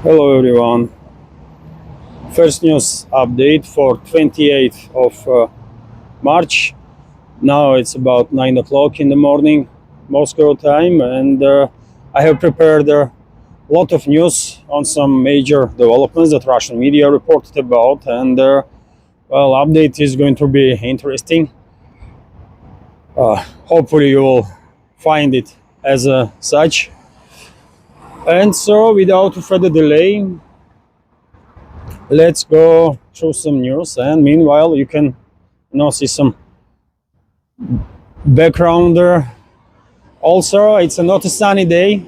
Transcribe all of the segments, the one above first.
Hello everyone. First news update for 28th of March. Now it's about 9 o'clock in the morning, Moscow time, and I have prepared a lot of news on some major developments that Russian media reported about, and well, update is going to be interesting. Hopefully you will find it as such. And so, without further delay, let's go through some news, and meanwhile you can see some background there. Also, it's not a sunny day,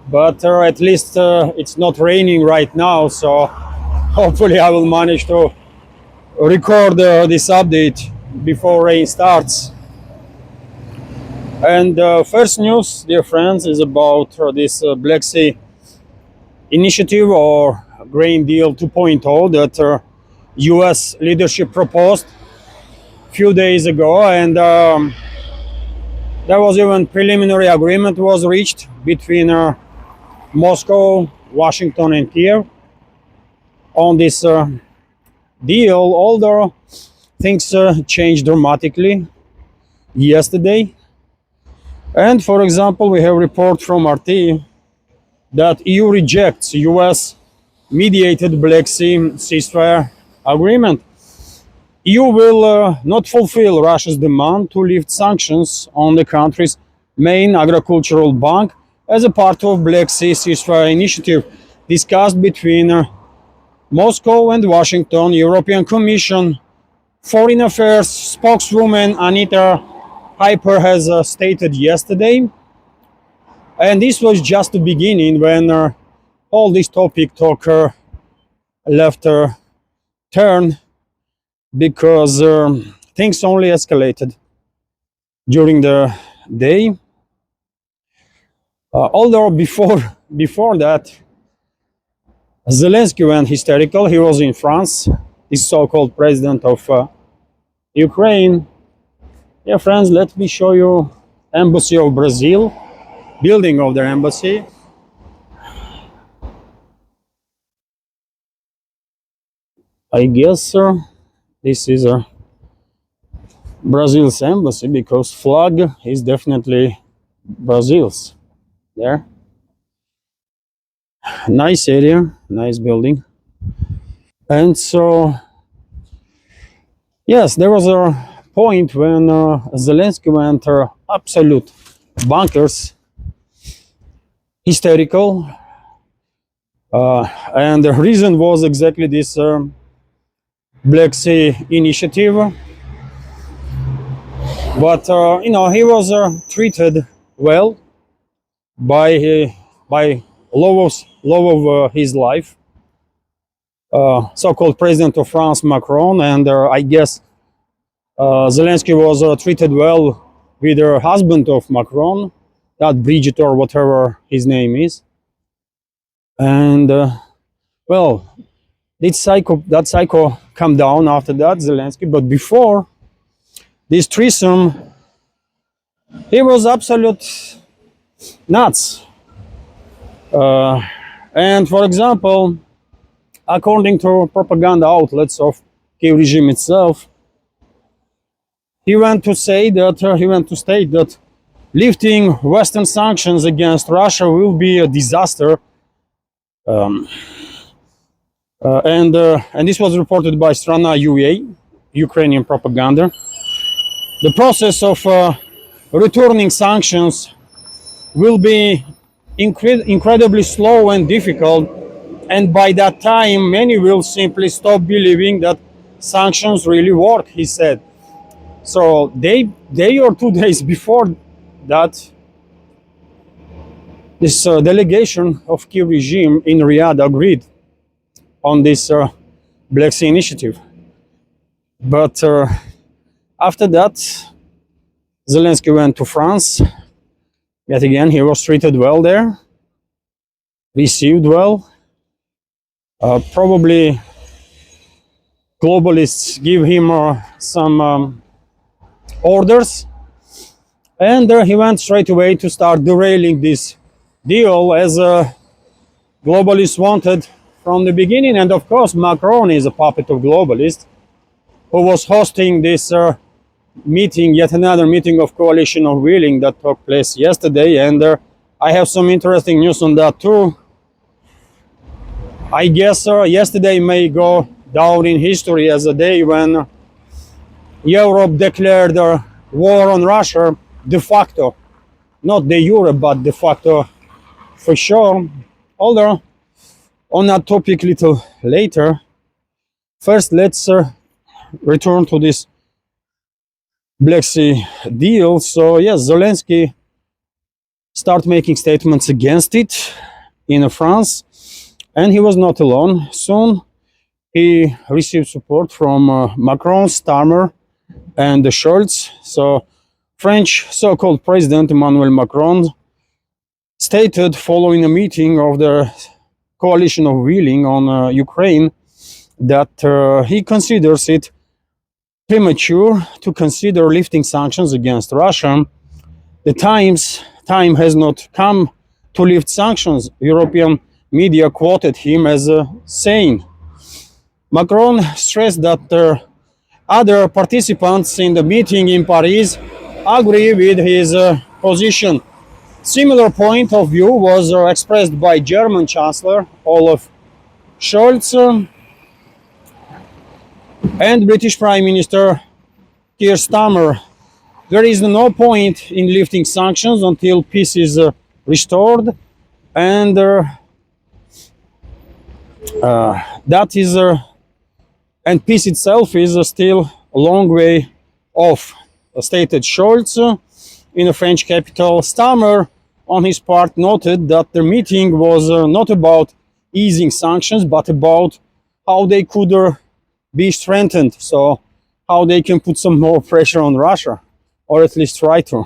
but at least it's not raining right now, so hopefully I will manage to record this update before rain starts. And first news, dear friends, is about this Black Sea initiative, or Grain Deal 2.0, that US leadership proposed a few days ago, and there was even preliminary agreement was reached between Moscow, Washington, and Kiev on this deal, although things changed dramatically yesterday. And for example, we have a report from RT that EU rejects US-mediated Black Sea ceasefire agreement. EU will not fulfill Russia's demand to lift sanctions on the country's main agricultural bank as a part of Black Sea ceasefire initiative discussed between Moscow and Washington. European Commission Foreign Affairs spokeswoman Anita Hyper has stated yesterday. And this was just the beginning when all this topic took left a turn, because things only escalated during the day. Although before that, Zelensky went hysterical. He was in France, this so-called president of Ukraine. Yeah, friends, let me show you Embassy of Brazil, building of their embassy. I guess this is Brazil's embassy, because flag is definitely Brazil's there. Nice area, nice building. And so, yes, there was a point when Zelensky went absolute bonkers, hysterical, and the reason was exactly this Black Sea initiative. But he was treated well by love of his life, so-called president of France, Macron, and I guess Zelensky was treated well with the husband of Macron, that Brigitte or whatever his name is. And well, that psycho come down after that, Zelensky. But before this threesome, he was absolute nuts. And for example, according to propaganda outlets of Kiev regime itself, he went to state that lifting Western sanctions against Russia will be a disaster. And this was reported by Strana UA, Ukrainian propaganda. The process of returning sanctions will be incredibly slow and difficult, and by that time many will simply stop believing that sanctions really work, he said. So day or 2 days before that, this delegation of Kiev regime in Riyadh agreed on this Black Sea initiative. But after that, Zelensky went to France. Yet again, he was treated well there, received well. Probably globalists give him some orders, and he went straight away to start derailing this deal as globalists wanted from the beginning. And of course, Macron is a puppet of globalists, who was hosting this meeting, yet another meeting of coalition of willing that took place yesterday. And I have some interesting news on that too. I guess yesterday may go down in history as a day when Europe declared war on Russia de facto, not de jure, but de facto for sure. Although on that topic a little later, first let's return to this Black Sea deal. So yes, Zelensky start making statements against it in France, and he was not alone. Soon he received support from Macron, Starmer, and Scholz. So French so-called President Emmanuel Macron stated following a meeting of the coalition of willing on Ukraine that he considers it premature to consider lifting sanctions against Russia. The time has not come to lift sanctions. European media quoted him as saying. Macron stressed that other participants in the meeting in Paris agree with his position. Similar point of view was expressed by German Chancellor Olaf Scholz and British Prime Minister Keir Starmer. There is no point in lifting sanctions until peace is restored, and and peace itself is still a long way off, stated Scholz in the French capital. Starmer, on his part, noted that the meeting was not about easing sanctions, but about how they could be strengthened, so how they can put some more pressure on Russia, or at least try to.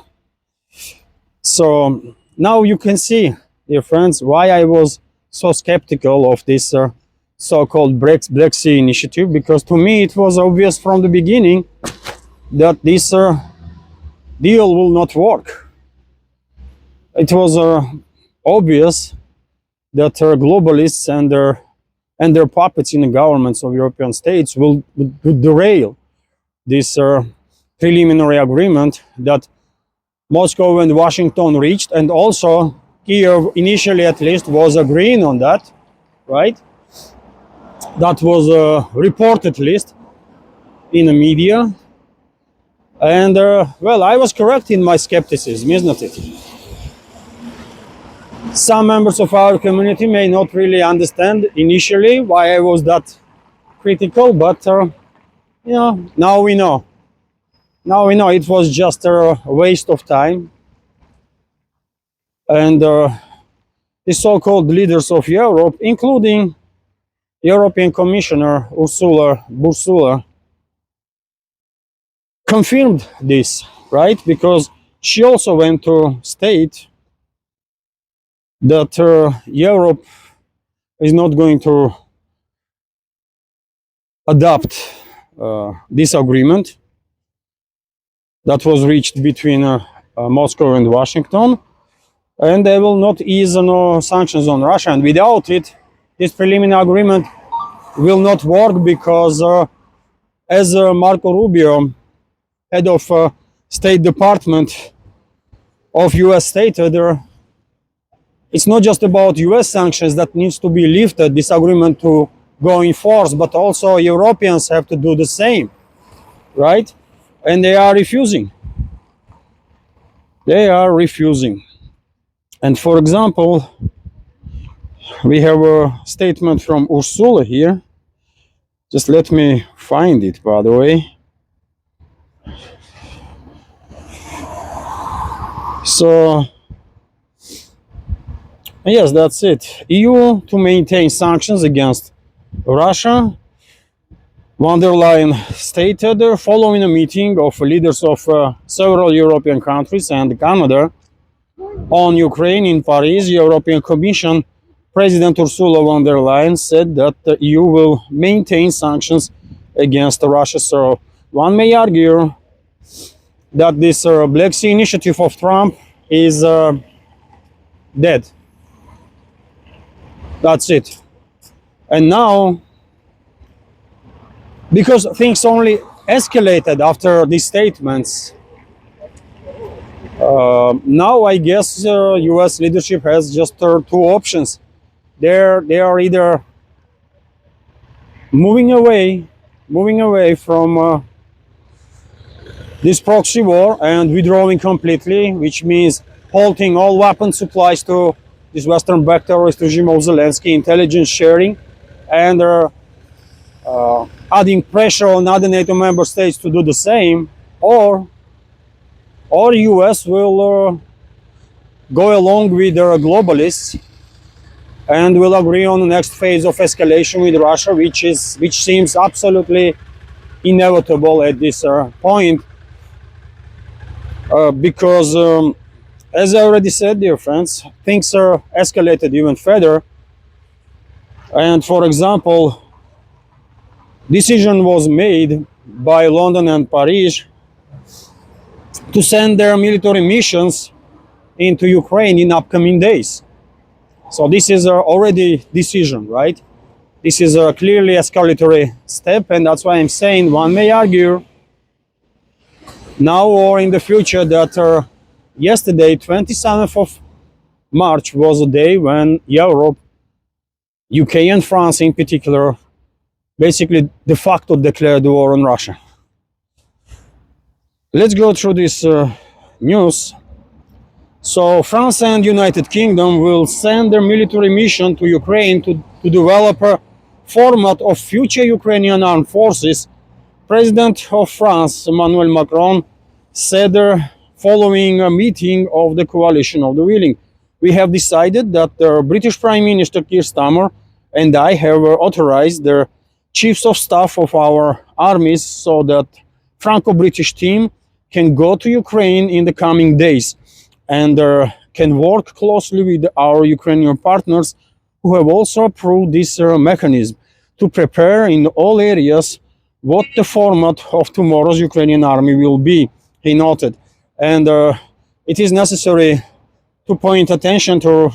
So now you can see, dear friends, why I was so skeptical of this so-called Black Sea initiative, because to me it was obvious from the beginning that this deal will not work. It was obvious that globalists and their puppets in the governments of European states would derail this preliminary agreement that Moscow and Washington reached, and also Kiev initially at least was agreeing on that, right? That was reported at least in the media. And well, I was correct in my skepticism, isn't it? Some members of our community may not really understand initially why I was that critical, but you know, now we know. Now we know it was just a waste of time. And the so-called leaders of Europe, including European Commissioner Ursula, confirmed this, right? Because she also went to state that Europe is not going to adopt this agreement that was reached between Moscow and Washington, and they will not ease no sanctions on Russia. And without it, this preliminary agreement will not work, because as Marco Rubio, head of State Department of US stated, it's not just about US sanctions that needs to be lifted, this agreement to go in force, but also Europeans have to do the same, right? And they are refusing. They are refusing. And for example, we have a statement from Ursula here. Just let me find it, by the way. So, yes, that's it. EU to maintain sanctions against Russia. Von der Leyen stated following a meeting of leaders of several European countries and Canada on Ukraine in Paris, European Commission President Ursula von der Leyen said that the EU will maintain sanctions against Russia. So one may argue that this Black Sea initiative of Trump is dead. That's it. And now, because things only escalated after these statements, now I guess US leadership has just two options. They are either moving away from this proxy war and withdrawing completely, which means halting all weapon supplies to this Western-backed terrorist regime of Zelensky, intelligence sharing, and adding pressure on other NATO member states to do the same, or US will go along with the globalists and will agree on the next phase of escalation with Russia, which seems absolutely inevitable at this point, because as I already said, dear friends, things are escalated even further. And for example, decision was made by London and Paris to send their military missions into Ukraine in upcoming days. So this is already decision, right? This is a clearly escalatory step, and that's why I'm saying one may argue now or in the future that yesterday, 27th of March, was a day when Europe, UK and France in particular, basically de facto declared war on Russia. Let's go through this news. So France and United Kingdom will send their military mission to Ukraine to develop a format of future Ukrainian armed forces. President of France, Emmanuel Macron, said following a meeting of the Coalition of the Willing, we have decided that the British Prime Minister Keir Starmer and I have authorized the chiefs of staff of our armies so that Franco-British team can go to Ukraine in the coming days and can work closely with our Ukrainian partners who have also approved this mechanism to prepare in all areas what the format of tomorrow's Ukrainian army will be, he noted. And it is necessary to point attention to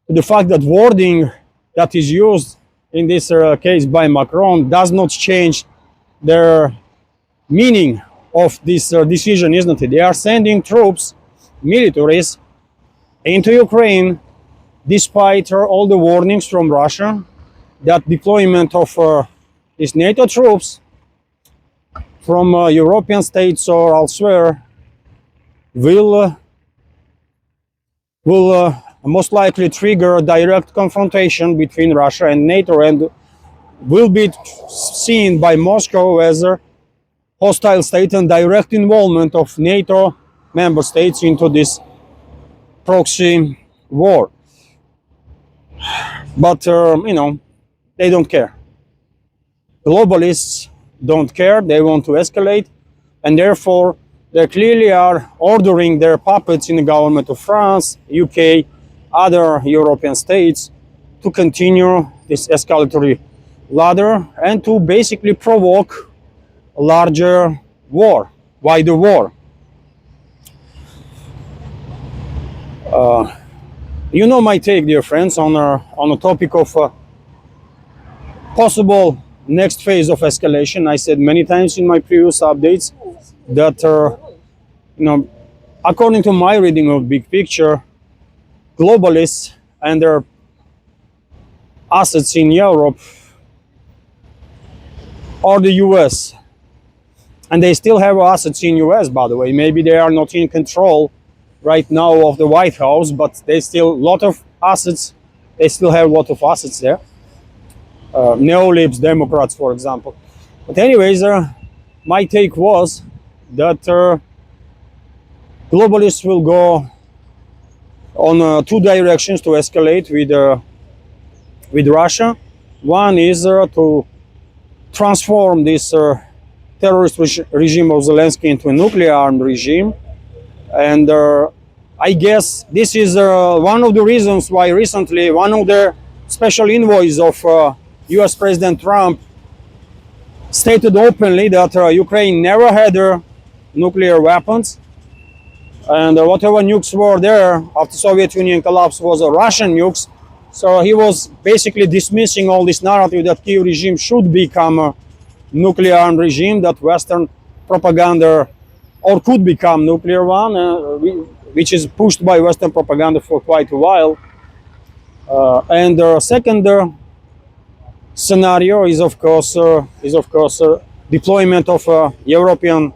the fact that wording that is used in this case by Macron does not change their meaning of this decision, isn't it? They are sending troops, militaries, into Ukraine despite all the warnings from Russia that deployment of these NATO troops from European states or elsewhere will most likely trigger a direct confrontation between Russia and NATO and will be seen by Moscow as a hostile state and direct involvement of NATO member states into this proxy war. But, they don't care. Globalists don't care. They want to escalate. And therefore, they clearly are ordering their puppets in the government of France, UK, other European states to continue this escalatory ladder and to basically provoke a larger war, wider war. You know my take, dear friends, on the topic of possible next phase of escalation. I said many times in my previous updates that, according to my reading of big picture, globalists and their assets in Europe are the US. And they still have assets in US, by the way. Maybe they are not in control right now of the White House, but they still a lot of assets. They still have a lot of assets there. Neolibs, Democrats, for example. But anyways, my take was that globalists will go on two directions to escalate with Russia. One is to transform this terrorist regime of Zelensky into a nuclear-armed regime. And I guess this is one of the reasons why recently one of the special envoys of US President Trump stated openly that Ukraine never had nuclear weapons, and whatever nukes were there after Soviet Union collapse was Russian nukes. So he was basically dismissing all this narrative that Kyiv regime should become a nuclear armed regime, that Western propaganda, or could become nuclear one, which is pushed by Western propaganda for quite a while. And the second scenario is of course deployment of European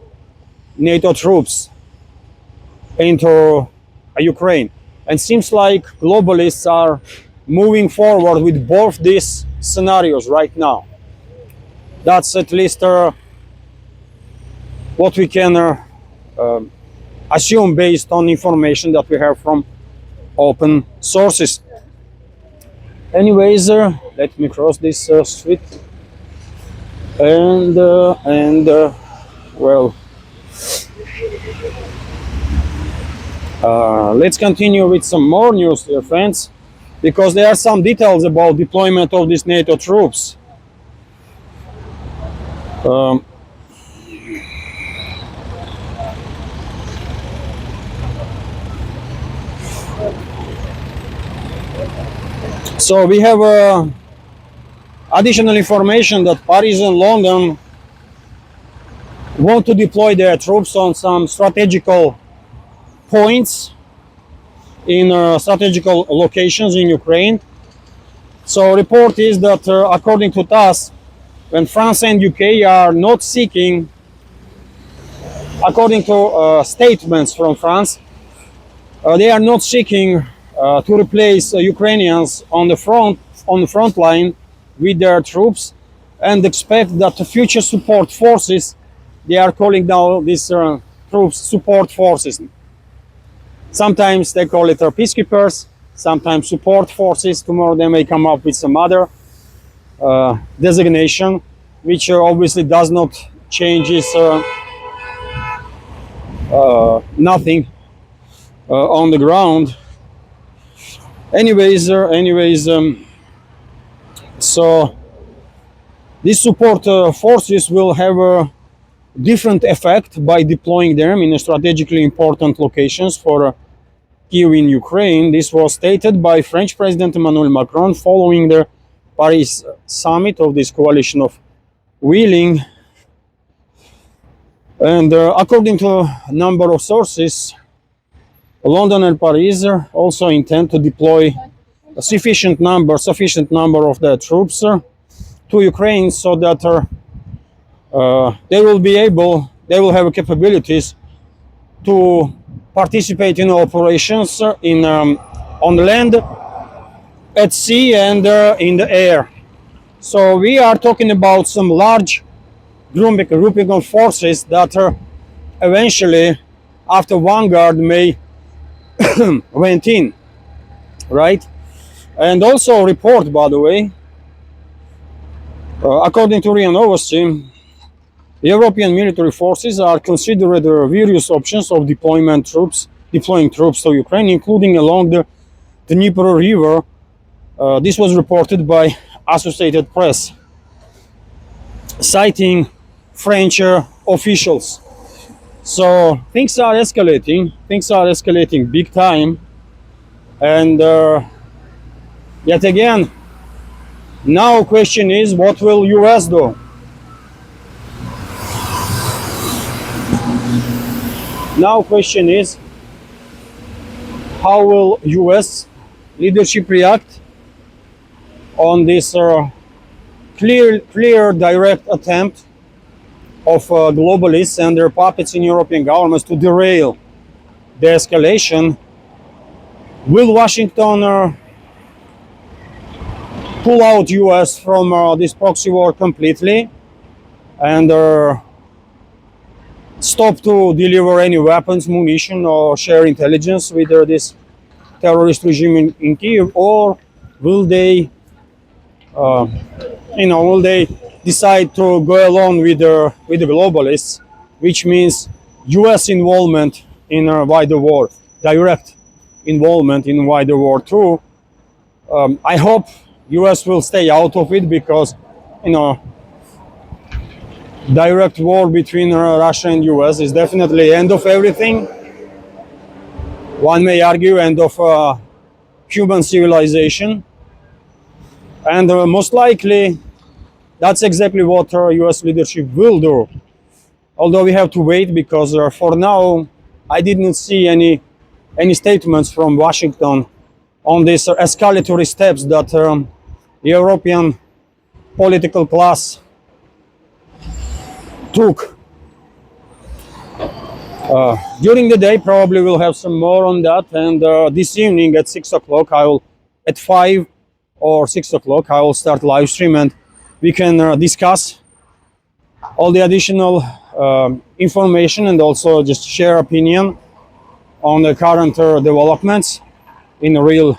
NATO troops into Ukraine. And seems like globalists are moving forward with both these scenarios right now. That's at least what we can assume based on information that we have from open sources. Anyways, let me cross this street, and well, let's continue with some more news, dear friends, because there are some details about deployment of these NATO troops. So we have additional information that Paris and London want to deploy their troops on some strategical points in strategical locations in Ukraine. So report is that according to TASS, when France and UK are not seeking, according to statements from France, they are not seeking to replace Ukrainians on the front line with their troops, and expect that the future support forces, they are calling now these troops support forces. Sometimes they call it peacekeepers, sometimes support forces. Tomorrow they may come up with some other designation, which obviously does not change nothing on the ground. Anyways, so these support forces will have a different effect by deploying them in strategically important locations for Kyiv in Ukraine. This was stated by French President Emmanuel Macron following the Paris summit of this coalition of willing. And according to a number of sources, London and Paris also intend to deploy a sufficient number of their troops to Ukraine, so that they will have capabilities to participate in operations on land, at sea, and in the air. So we are talking about some large grouping of forces that eventually, after vanguard may went in, right? And also report, by the way, according to RIA Novosti, European military forces are considering various options of deploying troops to Ukraine, including along the Dnieper River. This was reported by Associated Press, citing French officials. So things are escalating big time, and yet again, now question is, what will US do? Now question is, how will US leadership react on this clear direct attempt of globalists and their puppets in European governments to derail the escalation? Will Washington pull out US from this proxy war completely and stop to deliver any weapons, munition, or share intelligence with this terrorist regime in Kyiv? Or will they will they decide to go along with the globalists, which means US involvement in a wider war, direct involvement in wider war too? I hope US will stay out of it, because direct war between Russia and US is definitely end of everything. One may argue end of human civilization, And most likely, that's exactly what US leadership will do. Although we have to wait, because for now, I didn't see any statements from Washington on these escalatory steps that European political class took. During the day, probably we'll have some more on that, and this evening at 6 o'clock, at 5 or 6 o'clock, I will start live stream, and we can discuss all the additional information, and also just share opinion on the current developments in real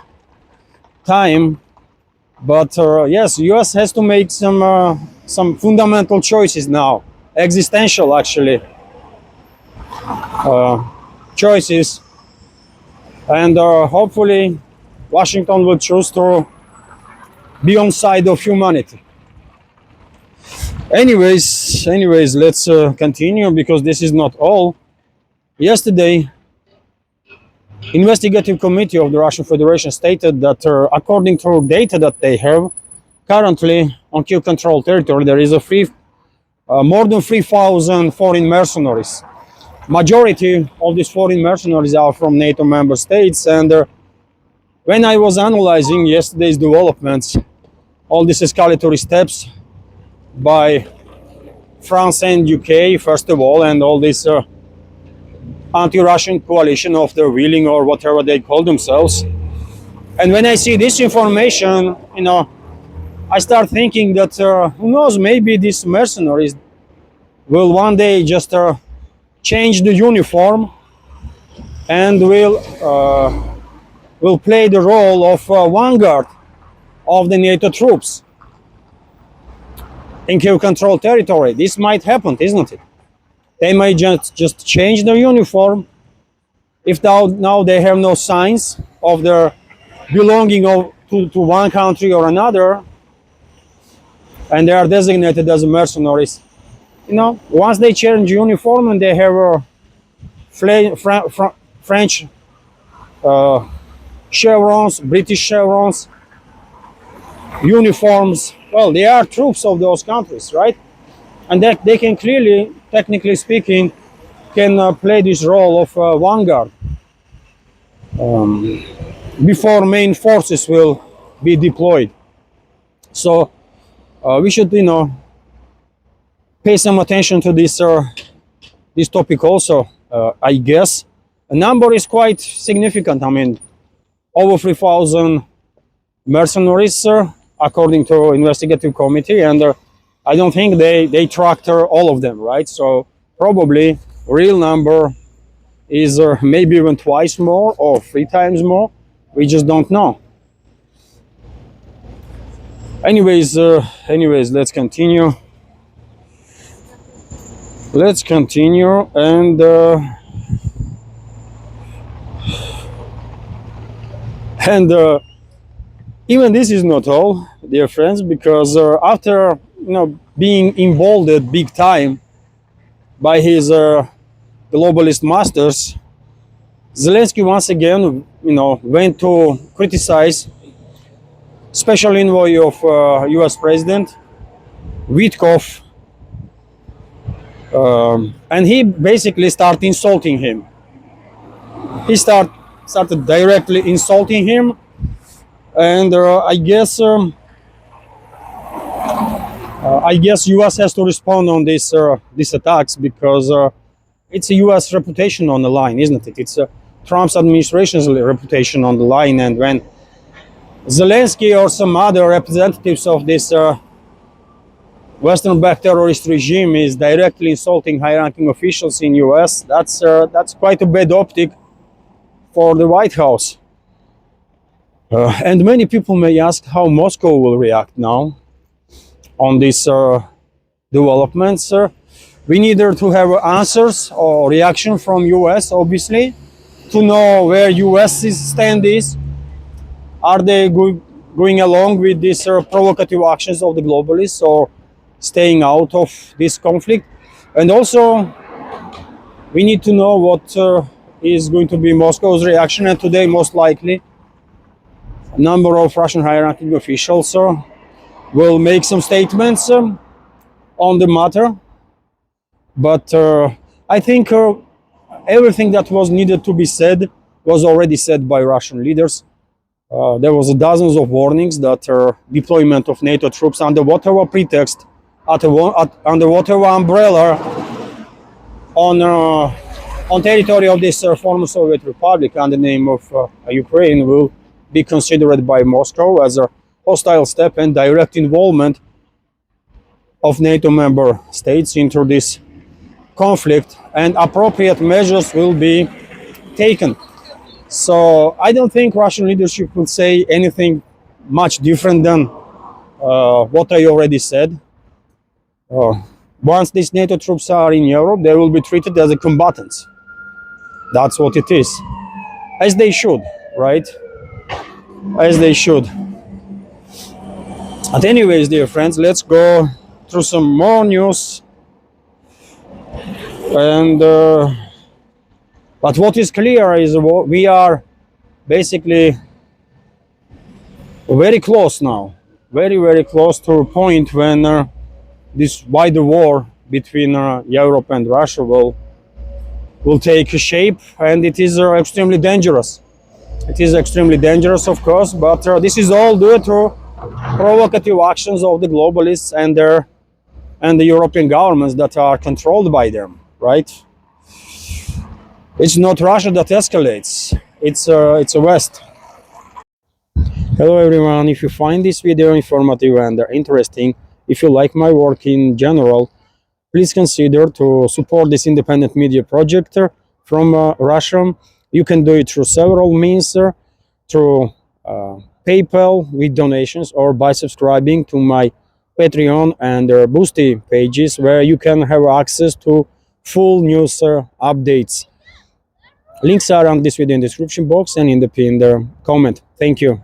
time. But yes, US has to make some fundamental choices now, existential actually choices, and hopefully Washington will choose to be on side of humanity. Anyways, let's continue, because this is not all. Yesterday, investigative committee of the Russian Federation stated that according to data that they have, currently on Kiev controlled territory there is more than 3,000 foreign mercenaries. Majority of these foreign mercenaries are from NATO member states, and when I was analyzing yesterday's developments, all these escalatory steps by France and UK first of all, and all this anti-Russian coalition of their willing, or whatever they call themselves. And when I see this information, I start thinking that who knows, maybe these mercenaries will one day just change the uniform and will play the role of vanguard of the NATO troops in Kiev controlled territory. This might happen, isn't it? They might just change their uniform if now they have no signs of their belonging to one country or another, and they are designated as mercenaries. Once they change uniform and they have French chevrons, British chevrons, uniforms, well, they are troops of those countries, right? And that they can clearly, technically speaking, can play this role of vanguard before main forces will be deployed. So we should, pay some attention to this topic also. I guess the number is quite significant. I mean, over 3,000 mercenaries, according to investigative committee, and I don't think they tracked all of them, right? So probably real number is maybe even twice more or 3 times more. We just don't know. Anyways, let's continue. And even this is not all, dear friends, because after being involved big time by his globalist masters, Zelensky once again went to criticize special envoy of US President Witkoff, and he basically started insulting him. He started directly insulting him, and I guess US has to respond on these attacks, because it's a US reputation on the line, isn't it? It's Trump's administration's reputation on the line, and when Zelensky or some other representatives of this Western-backed terrorist regime is directly insulting high-ranking officials in US, that's quite a bad optic for the White House. And many people may ask how Moscow will react now on these developments. We need to have answers or reaction from US, obviously, to know where US's stand is. Are they going along with these provocative actions of the globalists, or staying out of this conflict? And also, we need to know what is going to be Moscow's reaction. And today, most likely, a number of Russian high-ranking officials will make some statements on the matter. But I think everything that was needed to be said was already said by Russian leaders. There was dozens of warnings that deployment of NATO troops under whatever pretext, under whatever umbrella on territory of this former Soviet Republic under the name of Ukraine will be considered by Moscow as a hostile step and direct involvement of NATO member states into this conflict, and appropriate measures will be taken. So I don't think Russian leadership would say anything much different than what I already said. Once these NATO troops are in Europe, they will be treated as combatants. That's what it is. As they should, right? As they should. But anyways, dear friends, let's go through some more news. And but what is clear is we are basically very close now, very close to a point when this wider war between Europe and Russia will take shape, and it is extremely dangerous. It is extremely dangerous, of course, but this is all due to provocative actions of the globalists and the European governments that are controlled by them, right? It's not Russia that escalates. It's a West. Hello everyone. If you find this video informative and interesting, if you like my work in general, please consider to support this independent media project from Russia. You can do it through several means, through PayPal with donations, or by subscribing to my Patreon and Boosty pages, where you can have access to full news updates. Links are on this video in the description box and in the pinned comment. Thank you.